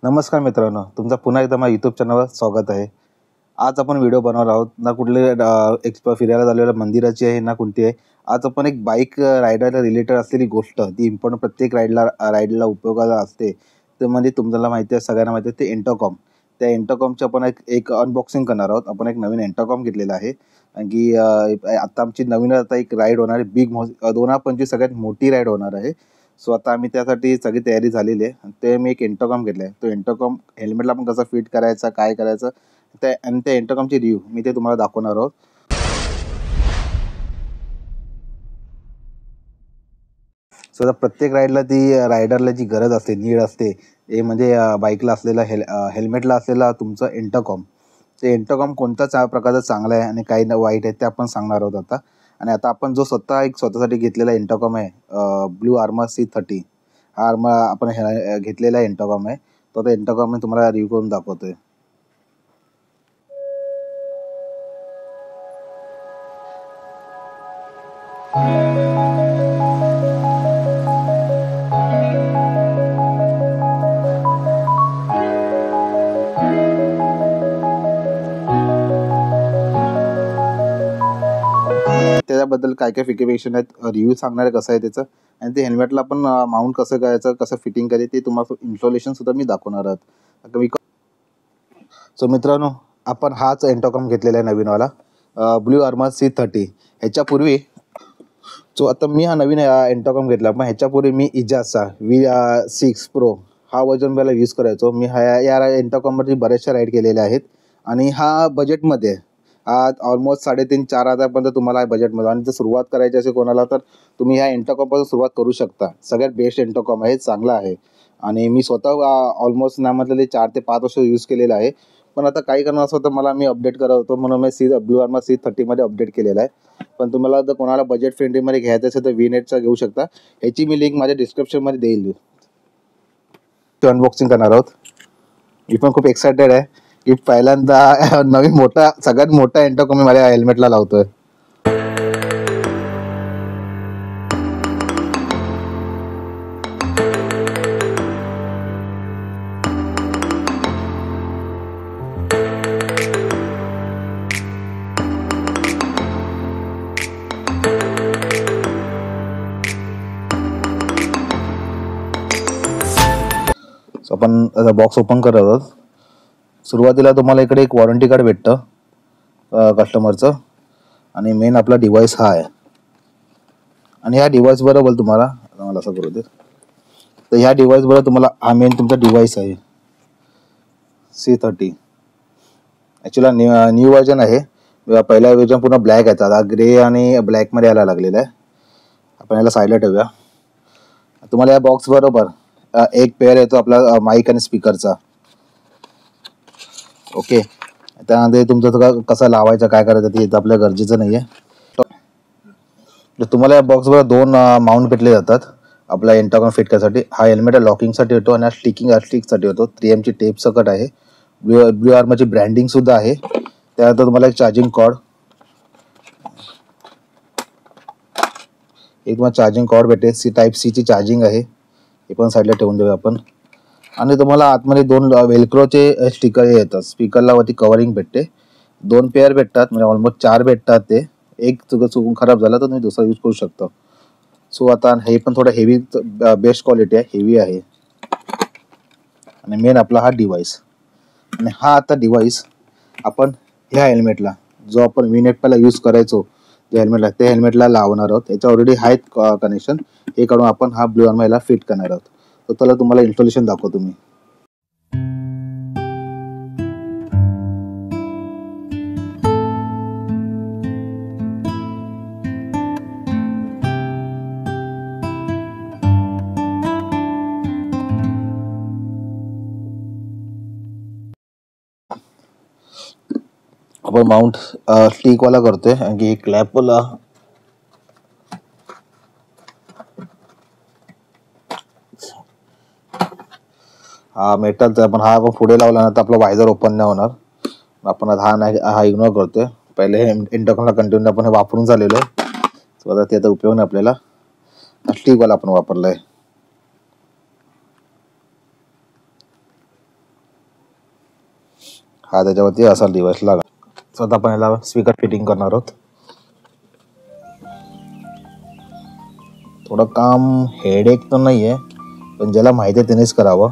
नमस्कार मित्रांनो, तुमचा पुन्हा एकदा माझ्या यूट्यूब चॅनलवर स्वागत आहे. आज आपण व्हिडिओ बनवणार आहोत. ना कुठले फिरायला झालेल्या मंदिराची आहे ना कोणती आहे. आज आपण एक बाईक रायडरला रिलेटेड असलेली गोष्ट, ती इम्पॉर्टंट प्रत्येक राईडला उपयोगाला असते. ते म्हणजे तुम्हाला माहिती आहे, सगळ्यांना माहिती आहे, ते इंटरकॉम. त्या इंटरकॉमची आपण एक अनबॉक्सिंग करणार आहोत. आपण एक नवीन इंटरकॉम घेतलेला आहे. कारण की आता आमची नवीन आता एक राईड होणार आहे. 2025 सगळ्यात मोठी राईड होणार आहे. सो आता आम्ही त्यासाठी सगळी तयारी झालेली आहे. ते मी एक इंटरकॉम घेतला आहे. तो इंटरकॉम हेल्मेटला पण कसं फिट करायचा, काय करायचं, आणि त्या इंटरकॉमची रिव्ह्यू मी ते तुम्हाला दाखवणार आहोत. सो आता प्रत्येक रायडरला जी गरज असते, नीड असते, हे म्हणजे बाईकला असलेला हेल्मेटला असलेला तुमचं इंटरकॉम. ते इंटरकॉम कोणत्या प्रकारचं चांगलं आहे आणि काही वाईट आहे ते आपण सांगणार आहोत आता. आणि आता आपण जो स्वतःसाठी घेतलेला इंटरकॉम आहे, ब्लू आर्मर C30, हा आर्मर आपण घेतलेला इंटरकॉम आहे. तो आता इंटरकॉम मी तुम्हाला रिव्ह्यू करून दाखवतोय. त्याच्याबद्दल काय काय फिकेशन आहेत, रिव्ह्यू सांगणार आहे कसं आहे त्याचं, आणि ते हेल्मेटला पण माउंट कसं करायचं, कसं फिटिंग करायचं, ते तुम्हाला इन्स्टॉलेशन सुद्धा मी दाखवणार आहोत. आता सो मित्रांनो, आपण हाच इंटरकॉम घेतलेला आहे नवीनवाला, ब्लू आर्मर C30. ह्याच्यापूर्वी आता मी हा नवीन इंटरकॉम घेतला, पण ह्याच्यापूर्वी मी इजाजचा V6 Pro हा वर्जन मला यूज करायचो. मी या इंटरकॉमवरती बऱ्याचशा राईड केलेल्या आहेत आणि हा बजेटमध्ये आहे. हा ऑलमोस्ट 3,500-4,000पर्यंत तुम्हाला बजेटमध्ये. आणि जर सुरुवात करायची असेल कोणाला, तर तुम्ही ह्या इंटरकॉमपासून सुरुवात करू शकता. सगळ्यात बेस्ट इंटरकॉम आहे, चांगला आहे. आणि मी स्वतः ऑलमोस्ट ना म्हटलं 4 ते 5 वर्ष यूज केलेलं आहे. पण आता काही कारण असं होतं, मी अपडेट करत होतो, म्हणून मी ब्लू आर्मर C30मध्ये अपडेट केलेला आहे. पण तुम्हाला जर कोणाला बजेट फ्रेंडलीमध्ये घ्यायचं असेल तर V-Netचा घेऊ शकता. ह्याची मी लिंक माझ्या डिस्क्रिप्शनमध्ये देईल. अनबॉक्सिंग करणार आहोत. मी पण खूप एक्सायटेड आहे की पहिल्यांदा नवीन सगळ्यात मोठा इंटरकॉम मी माझ्या हेल्मेटला लावतोय. आपण आता बॉक्स ओपन करत आहोत. सुरुवातीला तुम्हाला इकडे एक वॉरंटी कार्ड भेटतं कस्टमरचं, आणि मेन आपला डिव्हाइस हा आहे. आणि ह्या डिव्हाइस बरोबर तुम्हाला, मला असं करू दे, तर ह्या डिव्हाइस बरोबर तुम्हाला हा मेन तुमचा डिव्हाइस आहे C30. ॲक्च्युली न्यू व्हर्जन आहे. पहिला व्हर्जन पूर्ण ब्लॅक आहे, आता ग्रे आणि ब्लॅकमध्ये यायला लागलेला आहे. आपण याला साईडला ठेवूया. तुम्हाला या बॉक्स बरोबर एक पेअर येतो आपला माईक आणि स्पीकरचा. ओके, त्यामध्ये तुमचं कसं लावायचं, काय करायचं ते आपल्या गरजेचं नाही आहे. तुम्हाला या बॉक्सवर 2 माउंट भेटले जातात आपला इंटरकॉम फिट करण्यासाठी. हा हेल्मेट लॉकिंगसाठी होतो आणि हा स्टिकसाठी होतो. 3Mची टेप सकट आहे. ब्लू आर्मरची ब्रँडिंग सुद्धा आहे. त्यानंतर तुम्हाला एक चार्जिंग कॉर्ड, चार्जिंग कॉर्ड भेटेल. Type-C ची चार्जिंग आहे. हे पण साईडला ठेवून देऊया आपण. आणि तुम्हाला आतमध्ये 2 वेल्क्रोचे स्टिकर येतात. स्पीकरला वरती कव्हरिंग भेटते. 2 पेअर भेटतात, म्हणजे ऑलमोस्ट 4 भेटतात. ते एक चुकून खराब झाला तर तुम्ही दुसरा यूज करू शकता. सो आता हे पण थोडं हेवी, बेस्ट क्वालिटी आहे, हेवी आहे. आणि मेन आपला हा डिव्हाइस. आणि हा आता डिव्हाइस आपण ह्या हेल्मेटला, जो आपण V-Net पहिला यूज करायचो त्या हेल्मेटला लावणार आहोत. याच्या ऑलरेडी आहेत कनेक्शन. हे काढून आपण हा ब्लू आर्मरला फिट करणार आहोत. तर त्याला तुम्हाला इन्स्टॉलेशन दाखवतो मी. आपण माउंट स्टिकवाला करतोय, आणखी एक क्लॅपवाला. हा मेटलचा, पण हा आपण पुढे लावला ना तर आपला वायझर ओपन नाही होणार. आपण हा इग्नोर करतोय. पहिले इंटरकॉमला कंटिन्यू आपण हे वापरून झालेलं आहे. सो आता त्याचा उपयोग नाही आपल्याला. स्टिकवाला आपण वापरलाय. हा त्याच्यावरती असा डिव्हाइस लागा. सो आता आपण याला स्पीकर फिटिंग करणार आहोत. थोडं काम हेडेक तर नाही आहे, पण ज्याला माहिती आहे त्यानेच करावं.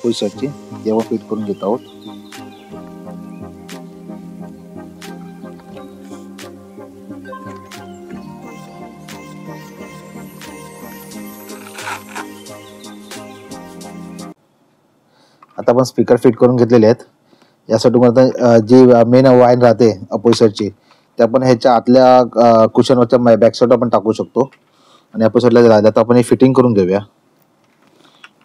पैशाची तेव्हा फिट करून घेत आहोत. आता आपण स्पीकर फिट करून घेतलेले आहेत. यासाठी मला जी मेन वायर राहते अपोजिटची ते आपण ह्याच्या आतल्या कुशनवरच्या बॅक साईड आपण टाकू शकतो. आणि अपोजिटला राहिलं तर आपण हे फिटिंग करून घेऊया.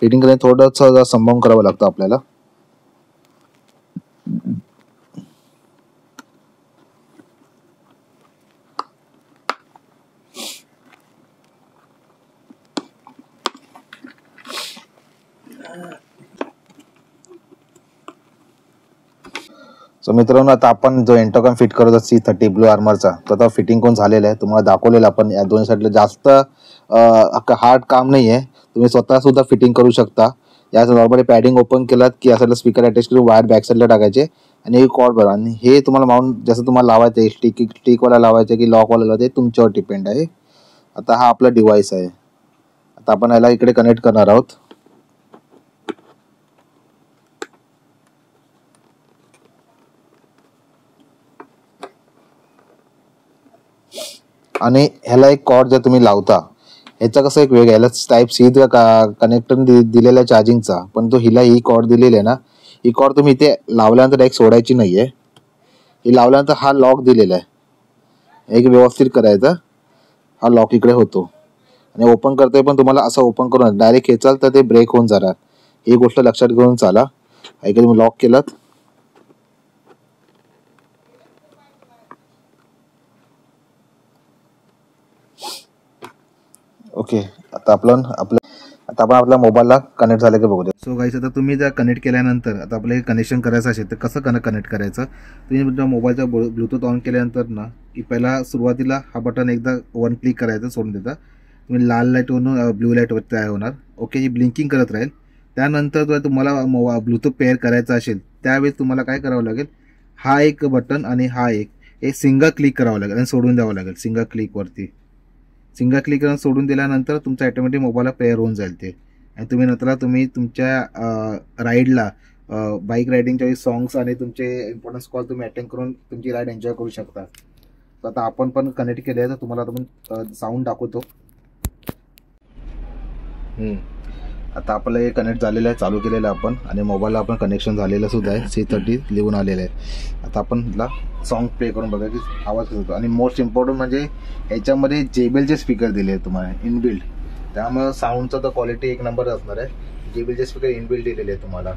फिटिंग करायला थोडंसं संभाळून करावं लागतं आपल्याला. सो मित्रांनो, आता आपण जो इंटरकॉम फिट करत असतो C30 ब्लू आर्मरचा, तो आता फिटिंग करून झालेला आहे. तुम्हाला दाखवलेलं आपण या दोन्ही साईडला जास्त हार्ड काम नाही आहे. तुम्ही स्वतः सुद्धा फिटिंग करू शकता. या नॉर्मली पॅडिंग ओपन केलात की या स्पीकर अटॅच करून वायर बॅक साईडला टाकायचे आणि कॉर्ड भरा. आणि हे तुम्हाला माउंट जसं तुम्हाला लावायचं आहे, स्टिकवाला लावायचं की लॉकवाला, ते तुमच्यावर डिपेंड आहे. आता हा आपला डिव्हाइस आहे. आता आपण याला इकडे कनेक्ट करणार आहोत. आणि ह्याला एक कॉर्ड जर तुम्ही लावता, ह्याचा कसं एक वेगळा, ह्याला टाईप सी कनेक्टर दिलेला आहे चार्जिंगचा, पण तो हिला ही कॉर्ड दिलेली आहे ना, ही कॉर्ड तुम्ही इथे लावल्यानंतर डायरेक्ट सोडायची नाहीये. ही लावल्यानंतर हा लॉक दिलेला आहे, एक व्यवस्थित करायचा. हा लॉक इकडे होतो आणि ओपन करताय पण तुम्हाला असं ओपन करून डायरेक्ट खेचाल तर ते ब्रेक होऊन जाणार. ही गोष्ट लक्षात घेऊन चाला. ऐका, तुम्ही लॉक केलात, ओके. आता आपण आपल्या मोबाईलला कनेक्ट झालं की बघूया. सो गाईस, आता तुम्ही जर कनेक्ट केल्यानंतर आता आपलं कनेक्शन करायचं असेल तर कसं कनेक्ट करायचं, तुम्ही तुमच्या मोबाईलचा ब्लूटूथ ऑन केल्यानंतर ना, की पहिला सुरुवातीला हा बटन एकदा वन क्लिक करायचं, सोडून देता. तुम्ही लाल लाईटवरून ब्लू लाईटवर तयार होणार. ओके, ही ब्लिंकिंग करत राहील. त्यानंतर जर तुम्हाला ब्लूटूथ पेअर करायचं असेल त्यावेळेस तुम्हाला काय करावं लागेल, हा एक बटन आणि हा एक सिंगल क्लिक करावं लागेल आणि सोडून द्यावं लागेल. सिंगल क्लिक करून सोडून दिल्यानंतर तुमचा ऑटोमॅटिक मोबाईलला पेअर होऊन जाईल ते. आणि तुम्ही तुमच्या राईडला बाईक रायडिंगच्या वेळी सॉंग्स आणि तुमचे इम्पॉर्टन्स कॉल तुम्ही अटेंड करून तुमची राईड एन्जॉय करू शकता. तर आता आपण पण कनेक्ट केले आहे, तर तुम्हाला आपण साऊंड दाखवतो. आता आपलं हे कनेक्ट झालेलं आहे, चालू केलेलं आहे आपण, आणि मोबाईलला आपण कनेक्शन झालेलं सुद्धा आहे. C30 लिहून आलेलं आहे. आता आपण ला सॉन्ग प्ले करून बघा की आवाज होतो. आणि मोस्ट इम्पॉर्टंट म्हणजे ह्याच्यामध्ये JBLचे स्पीकर दिले आहेत तुम्हाला इनबिल्ड, त्यामुळे साऊंडचा तर क्वालिटी एक नंबर असणार आहे. JBLचे स्पीकर इनबिल्ड दिलेले आहे तुम्हाला.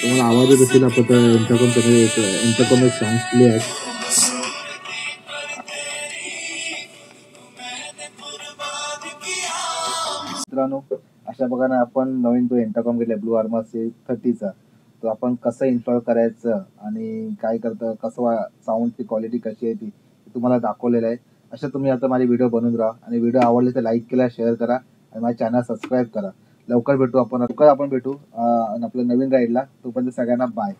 तुम्हाला आवाज येत असेल, आपण इंटरकॉम एक सॉन्ग प्ले आहे. मित्रांनो, अशा प्रकारे आपण नवीन जो इंटरकॉम घेतला ब्लू आर्मर 30चा तो आपण कसं इन्स्टॉल करायचं आणि काय करतं कसं साऊंडची क्वालिटी कशी आहे ती तुम्हाला दाखवलेलं आहे. अशा तुम्ही आता माझे व्हिडिओ बनवून राहा आणि व्हिडिओ आवडले तर लाईक केला, शेअर करा आणि माझ्या चॅनल सबस्क्राईब करा. लवकर भेटू आपण, लवकर आपण भेटू आपल्या नवीन गाईडला. तोपर्यंत सगळ्यांना बाय.